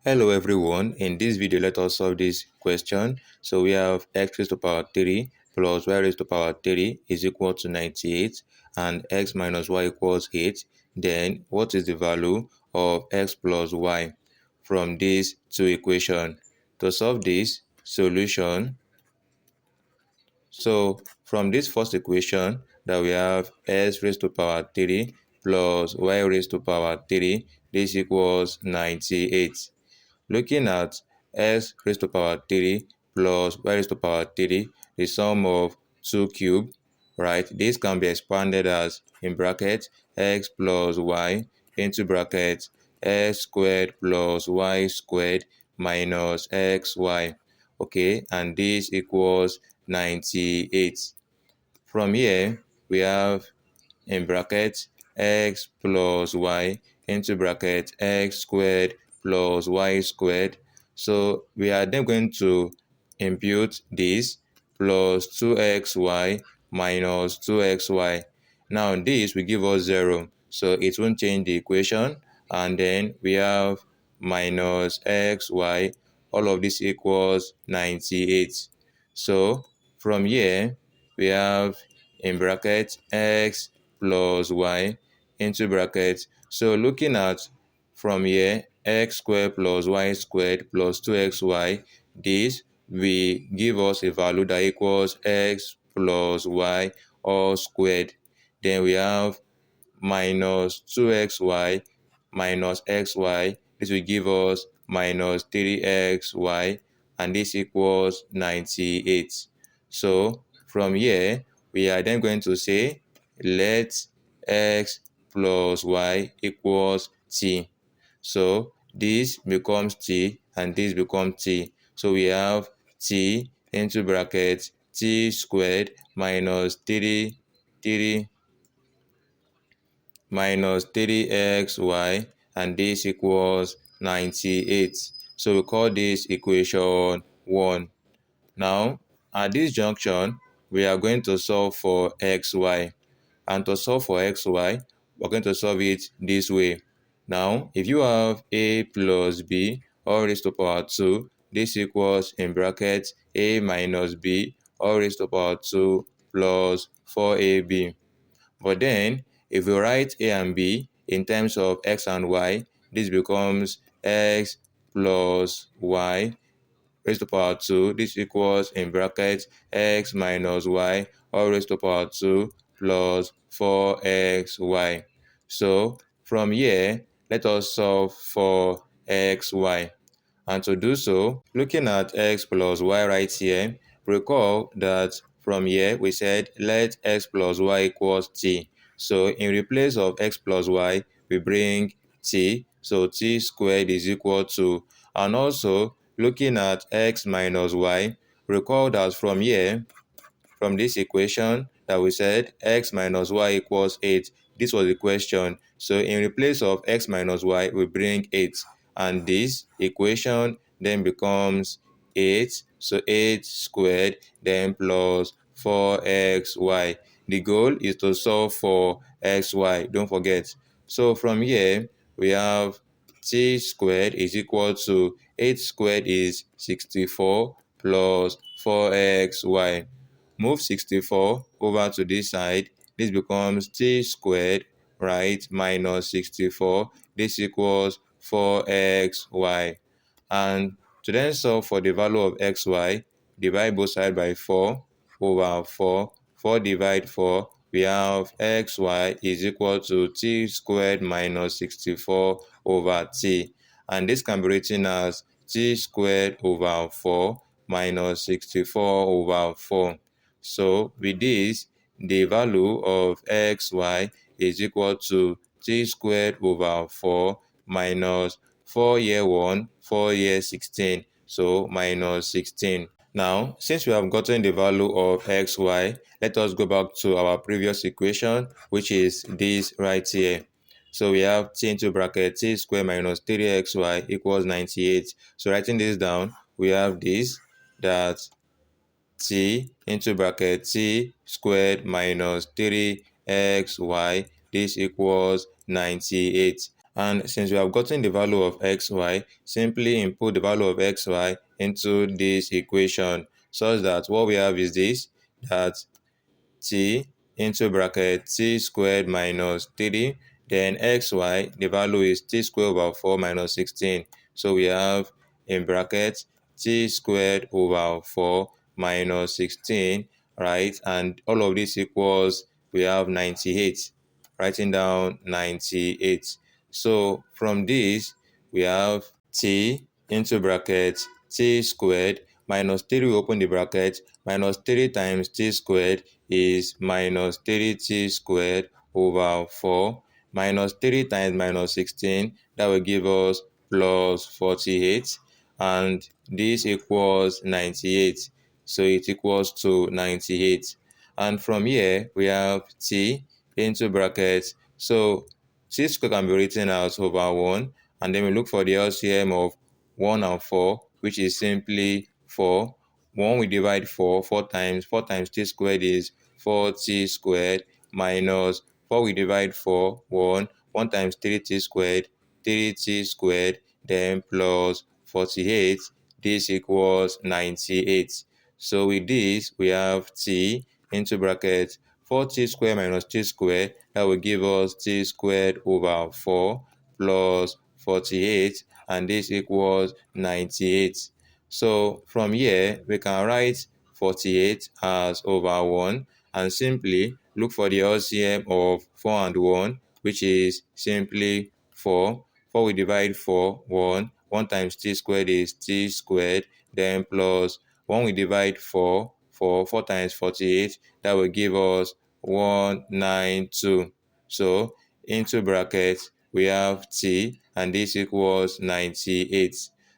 Hello everyone, in this video let us solve this question. So we have x raised to power 3 plus y raised to power 3 is equal to 98 and x minus y equals 8. Then what is the value of x plus y from these two equations? To solve this solution, so from this first equation that we have x raised to power 3 plus y raised to power 3, this equals 98. Looking at x raised to power 3 plus y raised to power 3, the sum of 2 cubed, right? This can be expanded as, in bracket, x plus y into bracket x squared plus y squared minus xy. Okay, and this equals 98. From here, we have in bracket x plus y into bracket x squared plus y squared. So we are then going to impute this plus 2xy minus 2xy. Now this will give us 0, so it won't change the equation. And then we have minus xy. All of this equals 98. So from here, we have in bracket x plus y into bracket. So looking at from here, x squared plus y squared plus 2xy, this will give us a value that equals x plus y all squared. Then we have minus 2xy minus xy. This will give us minus 3xy, and this equals 98. So from here, we are then going to say let x plus y equals t. So this becomes t and this becomes t. So we have t into bracket t squared minus 3 minus 3xy, and this equals 98. So we call this equation 1. Now, at this junction, we are going to solve for xy. And to solve for xy, we're going to solve it this way. Now, if you have a plus b all raised to power 2, this equals in bracket a minus b all raised to power 2 plus 4ab. But then, if we write a and b in terms of x and y, this becomes x plus y raised to power 2. This equals in brackets x minus y all raised to power 2 plus 4xy. So from here, let us solve for xy. And to do so, looking at x plus y right here, recall that from here we said let x plus y equals t. So in replace of x plus y, we bring t. So t squared is equal to, and also looking at x minus y, recall that from here, from this equation that we said x minus y equals 8. This was the question. So in replace of x minus y, we bring 8. And this equation then becomes 8. So 8 squared then plus 4xy. The goal is to solve for xy. Don't forget. So from here, we have t squared is equal to 8 squared is 64 plus 4xy. Move 64 over to this side. This becomes t squared, right, minus 64. This equals 4xy. And to then solve for the value of xy, divide both sides by 4 over 4. 4 divide 4, we have xy is equal to t squared minus 64 over t. And this can be written as t squared over 4 minus 64 over 4. So with this, the value of xy is equal to t squared over 4 minus 4 here 1, 4 here 16, so minus 16. Now, since we have gotten the value of xy, let us go back to our previous equation, which is this right here. So we have t into bracket t squared minus 3xy equals 98. So writing this down, we have this, that t into bracket t squared minus 3xy, this equals 98. And since we have gotten the value of xy, simply input the value of xy into this equation such that what we have is this, that t into bracket t squared minus 3, then xy, the value is t squared over 4 minus 16. So we have in bracket t squared over 4 minus 16, right? And all of this equals, we have 98, writing down 98. So from this, we have t into bracket t squared minus 3, we open the bracket, minus 3 times t squared is minus 3t squared over 4, minus 3 times minus 16, that will give us plus 48, and this equals 98. So it equals to 98. And from here, we have t into brackets. So t squared can be written as over 1, and then we look for the LCM of 1 and 4, which is simply 4. 1 we divide 4 times. 4 times t squared is 4t squared, minus 4 we divide 4, 1. 1 times 3t squared, 3t squared, then plus 48. This equals 98. So with this, we have t into bracket 4t squared minus t squared. That will give us t squared over 4 plus 48, and this equals 98. So from here, we can write 48 as over 1 and simply look for the LCM of 4 and 1, which is simply 4. 4 we divide 4, 1. 1 times t squared is t squared, then plus 1 we divide 4, 4 times 48, that will give us 192. So into brackets, we have t, and this equals 98.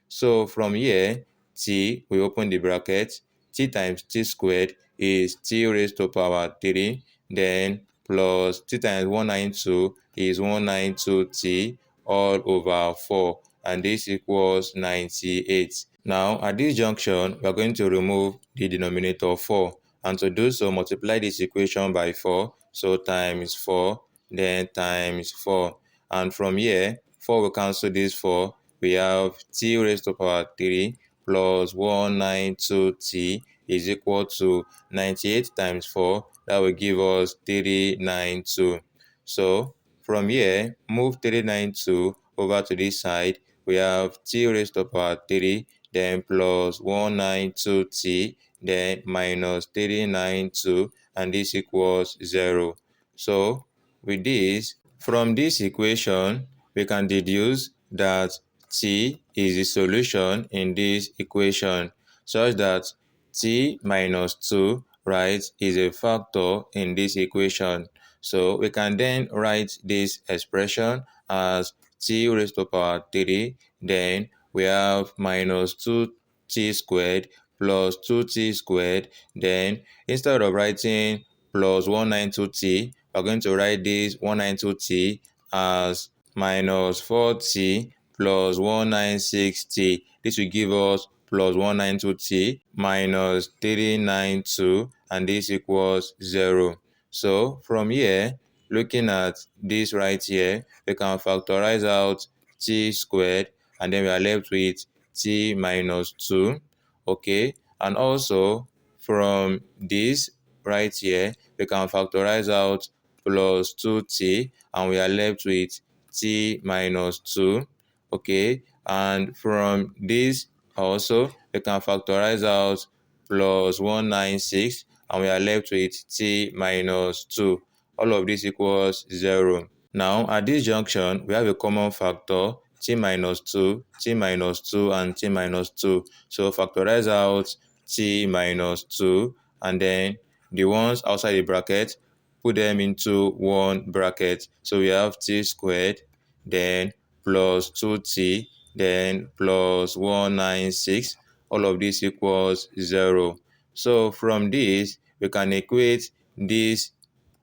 So from here, t, we open the bracket, t times t squared is t raised to power 3, then plus t times 192 is 192t all over 4, and this equals 98. Now, at this junction, we are going to remove the denominator 4, and to do so, multiply this equation by 4, so times 4, then times 4. And from here, 4 will cancel this 4. We have t raised to power 3 plus 192t is equal to 98 times 4. That will give us 392. So from here, move 392 over to this side. We have t raised to power 3, then plus 192t, then minus 392, and this equals 0. So with this, from this equation, we can deduce that t is the solution in this equation, such that t minus 2, right, is a factor in this equation. So we can then write this expression as t raised to power 3, then we have minus 2t squared plus 2t squared, then instead of writing plus 192t, we're going to write this 192t as minus 4t plus 196t. This will give us plus 192t minus 392, and this equals 0. So from here, looking at this right here, we can factorize out t squared, and then we are left with t minus 2. Okay, and also from this right here, we can factorize out plus 2t, and we are left with t minus 2. Okay, and from this also, we can factorize out plus 196, and we are left with t minus 2. All of this equals 0. Now, at this junction, we have a common factor, t minus 2, t minus 2, and t minus 2. So factorize out t minus 2, and then the ones outside the bracket, put them into one bracket. So we have t squared, then plus 2t, then plus 196. All of this equals 0. So from this, we can equate this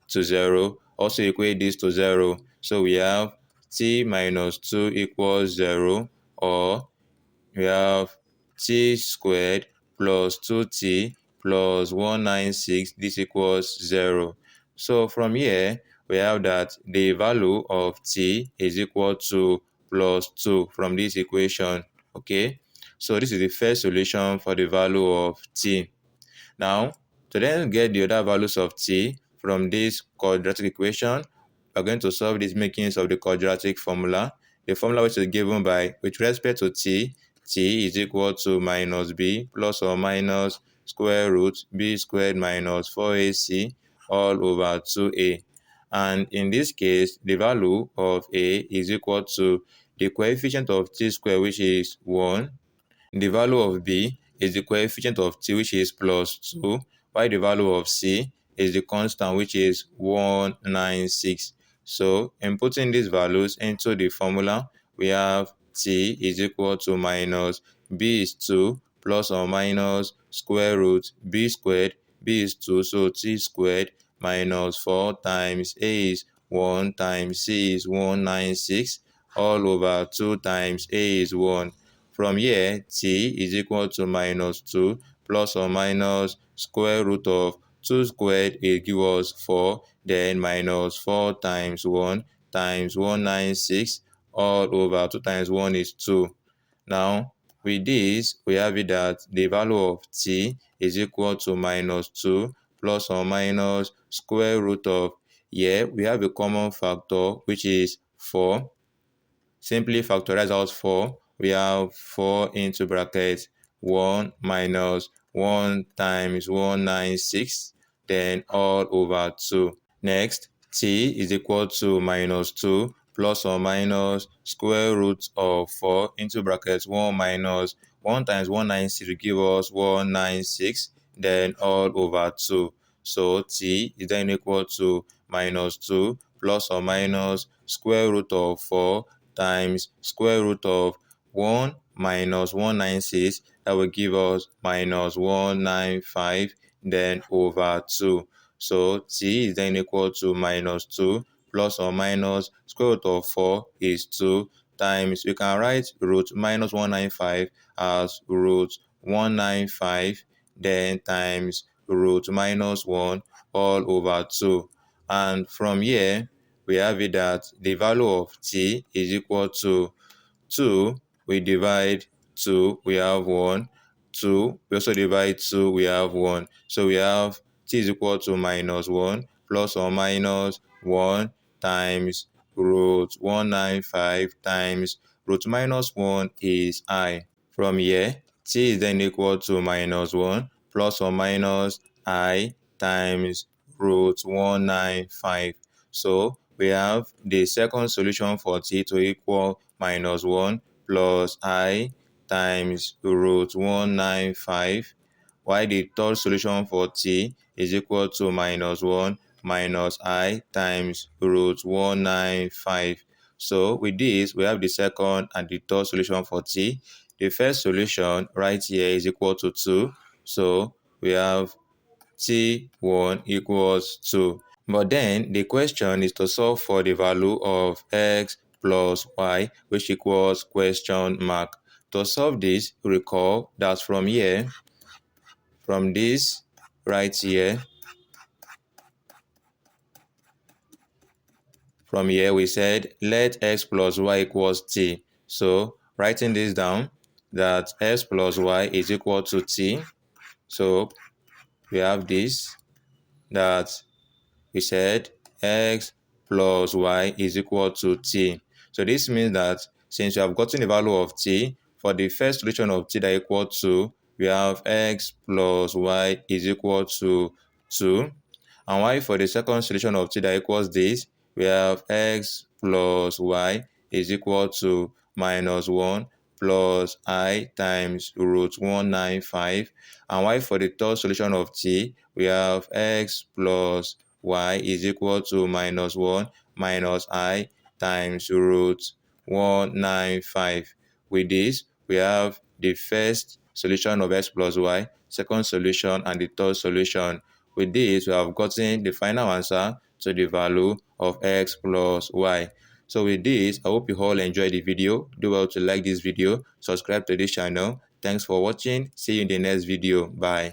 to 0, also equate this to 0. So we have t minus 2 equals 0, or we have t squared plus 2t plus 196, this equals 0. So from here, we have that the value of t is equal to plus 2 from this equation. Okay, so this is the first solution for the value of t. Now, to then get the other values of t from this quadratic equation, we're going to solve this making use of the quadratic formula. The formula which is given by, with respect to t is equal to minus b plus or minus square root b squared minus 4ac all over 2a. And in this case, the value of a is equal to the coefficient of t squared, which is 1. The value of b is the coefficient of t, which is plus 2, while the value of c is the constant, which is 196. So, inputting these values into the formula, we have t is equal to minus b is 2 plus or minus square root b squared. B is 2, so t squared minus 4 times a is 1 times c is 196 all over 2 times a is 1. From here, t is equal to minus 2 plus or minus square root of 2 squared, it gives us 4, then minus 4 times 1 times 196 all over 2 times 1 is 2. Now, with this, we have it that the value of t is equal to minus 2 plus or minus square root of, here we have a common factor, which is 4. Simply factorize out 4. We have 4 into brackets 1 minus 1 times 196, then all over 2. Next, t is equal to minus 2 plus or minus square root of 4 into brackets 1 minus 1 times 196 will give us 196, then all over 2. So t is then equal to minus 2 plus or minus square root of 4 times square root of 1 minus 196, that will give us minus 195, then over 2. So t is then equal to minus 2 plus or minus square root of 4 is 2 times, we can write root minus 195 as root 195, then times root minus 1 all over 2. And from here, we have it that the value of t is equal to 2. We divide 2, we have 1. 2, we also divide 2, we have 1. So we have t is equal to minus 1 plus or minus 1 times root 195 times root minus 1 is I. From here, t is then equal to minus 1 plus or minus I times root 195. So we have the second solution for t to equal minus 1 plus I times root 195, while the third solution for t is equal to minus 1 minus I times root 195. So with this, we have the second and the third solution for t. The first solution right here is equal to 2. So we have t1 equals 2. But then the question is to solve for the value of x plus y, which equals question mark. To solve this, recall that from here, from this right here, from here we said let x plus y equals t. So writing this down, that x plus y is equal to t. So we have this, that we said x plus y is equal to t. So this means that since we have gotten the value of t, for the first solution of t that equal to, we have x plus y is equal to 2. And while for the second solution of t that equals this, we have x plus y is equal to minus 1 plus I times root 195. And while for the third solution of t, we have x plus y is equal to minus 1 minus I times root 195. With this, we have the first solution of x plus y, second solution, and the third solution. With this, we have gotten the final answer to the value of x plus y. So with this, I hope you all enjoyed the video. Do well to like this video, subscribe to this channel. Thanks for watching. See you in the next video. Bye.